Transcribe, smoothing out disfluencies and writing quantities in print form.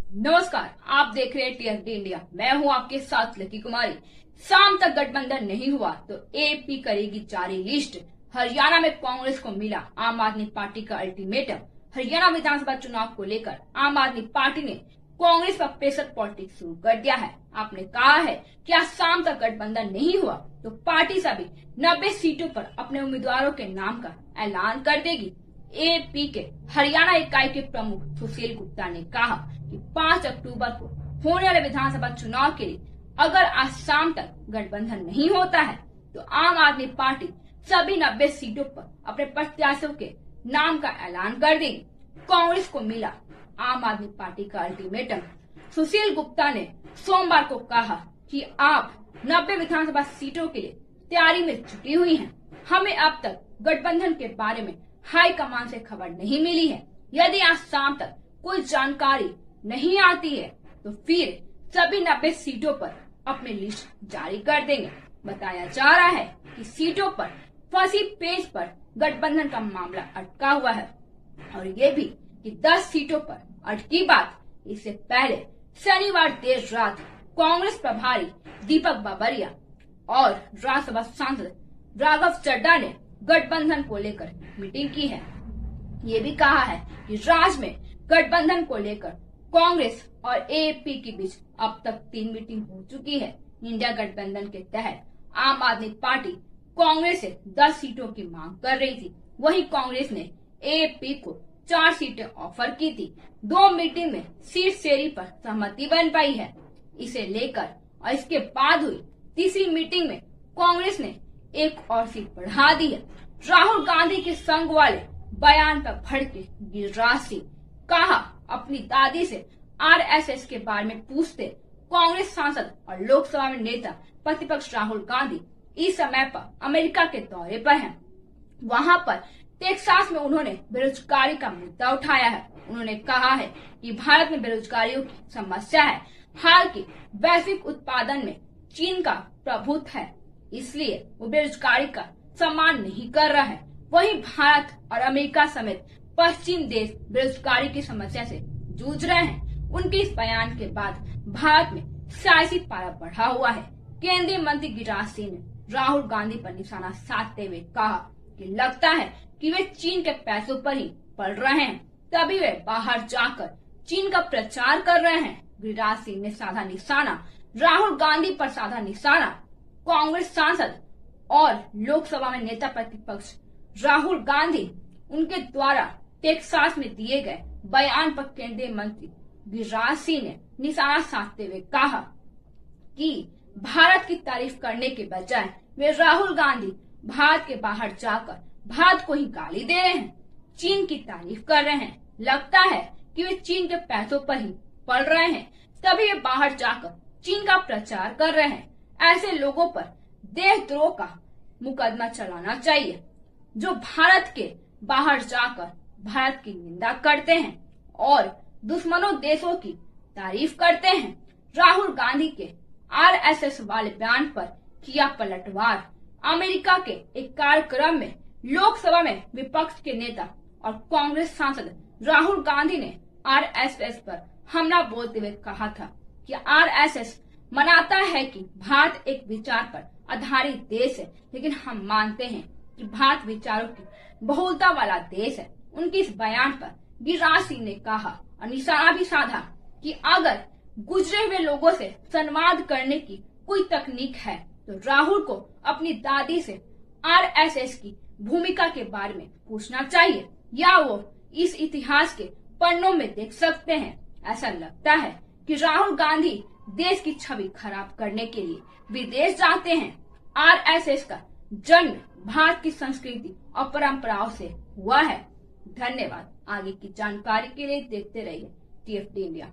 नमस्कार, आप देख रहे हैं टीएफडी इंडिया। मैं हूं आपके साथ लकी कुमारी। शाम तक गठबंधन नहीं हुआ तो एपी करेगी जारी लिस्ट। हरियाणा में कांग्रेस को मिला आम आदमी पार्टी का अल्टीमेटम। हरियाणा विधानसभा चुनाव को लेकर आम आदमी पार्टी ने कांग्रेस पर प्रेशर पॉलिटिक्स शुरू कर दिया है। आपने कहा है कि आज शाम तक गठबंधन नहीं हुआ तो पार्टी सभी 90 सीटों पर अपने उम्मीदवारों के नाम का ऐलान कर देगी। एपी के हरियाणा इकाई के प्रमुख सुशील गुप्ता ने कहा कि 5 अक्टूबर को होने वाले विधानसभा चुनाव के लिए अगर आज शाम तक गठबंधन नहीं होता है तो आम आदमी पार्टी सभी 90 सीटों पर अपने प्रत्याशियों के नाम का ऐलान कर देगी। कांग्रेस को मिला आम आदमी पार्टी का अल्टीमेटम। सुशील गुप्ता ने सोमवार को कहा कि आप 90 विधानसभा सीटों के लिए तैयारी में जुटी हुई हैं। हमें अब तक गठबंधन के बारे में हाई कमान से खबर नहीं मिली है। यदि आज शाम तक कोई जानकारी नहीं आती है तो फिर सभी 90 सीटों पर अपनी लिस्ट जारी कर देंगे। बताया जा रहा है कि सीटों पर फंसी पेज पर गठबंधन का मामला अटका हुआ है और ये भी कि 10 सीटों पर अटकी बात। इससे पहले शनिवार देर रात कांग्रेस प्रभारी दीपक बाबरिया और राज्यसभा सांसद राघव चड्ढा ने गठबंधन को लेकर मीटिंग की है। ये भी कहा है कि राज्य में गठबंधन को लेकर कांग्रेस और एपी के बीच अब तक 3 मीटिंग हो चुकी है। इंडिया गठबंधन के तहत आम आदमी पार्टी कांग्रेस से 10 सीटों की मांग कर रही थी। वहीं कांग्रेस ने एपी को 4 सीटें ऑफर की थी। 2 मीटिंग में सीट शेयरिंग पर सहमति बन पाई है। इसे लेकर और इसके बाद हुई तीसरी मीटिंग में कांग्रेस ने एक और सीट बढ़ा दी है। राहुल गांधी के संग वाले बयान पर भड़के गिरिराज सिंह। कहा अपनी दादी से आरएसएस के बारे में पूछते कांग्रेस सांसद और लोकसभा में नेता प्रतिपक्ष राहुल गांधी इस समय पर अमेरिका के दौरे पर हैं। वहां पर टेक्सास में उन्होंने बेरोजगारी का मुद्दा उठाया है। उन्होंने कहा है कि भारत में बेरोजगारियों की समस्या है। हाल के वैश्विक उत्पादन में चीन का प्रभुत्व है, इसलिए वो बेरोजगारी का सम्मान नहीं कर रहा है। वहीं भारत और अमेरिका समेत पश्चिम देश बेरोजगारी की समस्या से जूझ रहे हैं। उनके इस बयान के बाद भारत में सियासी पारा बढ़ा हुआ है। केंद्रीय मंत्री गिरिराज सिंह ने राहुल गांधी पर निशाना साधते हुए कहा कि लगता है कि वे चीन के पैसों पर ही पड़ रहे हैं, तभी वे बाहर जाकर चीन का प्रचार कर रहे हैं। गिरिराज सिंह ने साधा निशाना राहुल गांधी पर साधा निशाना कांग्रेस सांसद और लोकसभा में नेता प्रतिपक्ष राहुल गांधी उनके द्वारा टेक्सास में दिए गए बयान पर केंद्रीय मंत्री गिरिराज सिंह ने निशाना साधते हुए कहा कि भारत की तारीफ करने के बजाय वे राहुल गांधी भारत के बाहर जाकर भारत को ही गाली दे रहे हैं, चीन की तारीफ कर रहे हैं। लगता है कि वे चीन के पैसों पर ही पड़ रहे हैं, तभी वे बाहर जाकर चीन का प्रचार कर रहे हैं। ऐसे लोगों पर देशद्रोह का मुकदमा चलाना चाहिए जो भारत के बाहर जाकर भारत की निंदा करते हैं और दुश्मनों देशों की तारीफ करते हैं। राहुल गांधी के आरएसएस वाले बयान पर किया पलटवार। अमेरिका के एक कार्यक्रम में लोकसभा में विपक्ष के नेता और कांग्रेस सांसद राहुल गांधी ने आरएसएस पर हमला बोलते हुए कहा था कि आरएसएस मनाता है कि भारत एक विचार पर आधारित देश है, लेकिन हम मानते हैं कि भारत विचारों की बहुलता वाला देश है। उनके इस बयान पर गिरिराज सिंह ने कहा और निशाना भी साधा कि अगर गुजरे हुए लोगों से संवाद करने की कोई तकनीक है तो राहुल को अपनी दादी से आरएसएस की भूमिका के बारे में पूछना चाहिए, या वो इस इतिहास के पन्नों में देख सकते हैं। ऐसा लगता है कि राहुल गांधी देश की छवि खराब करने के लिए विदेश जाते हैं। आरएसएस का जन्म भारत की संस्कृति और परंपराओं से हुआ है। धन्यवाद। आगे की जानकारी के लिए देखते रहिए टीएफडी इंडिया।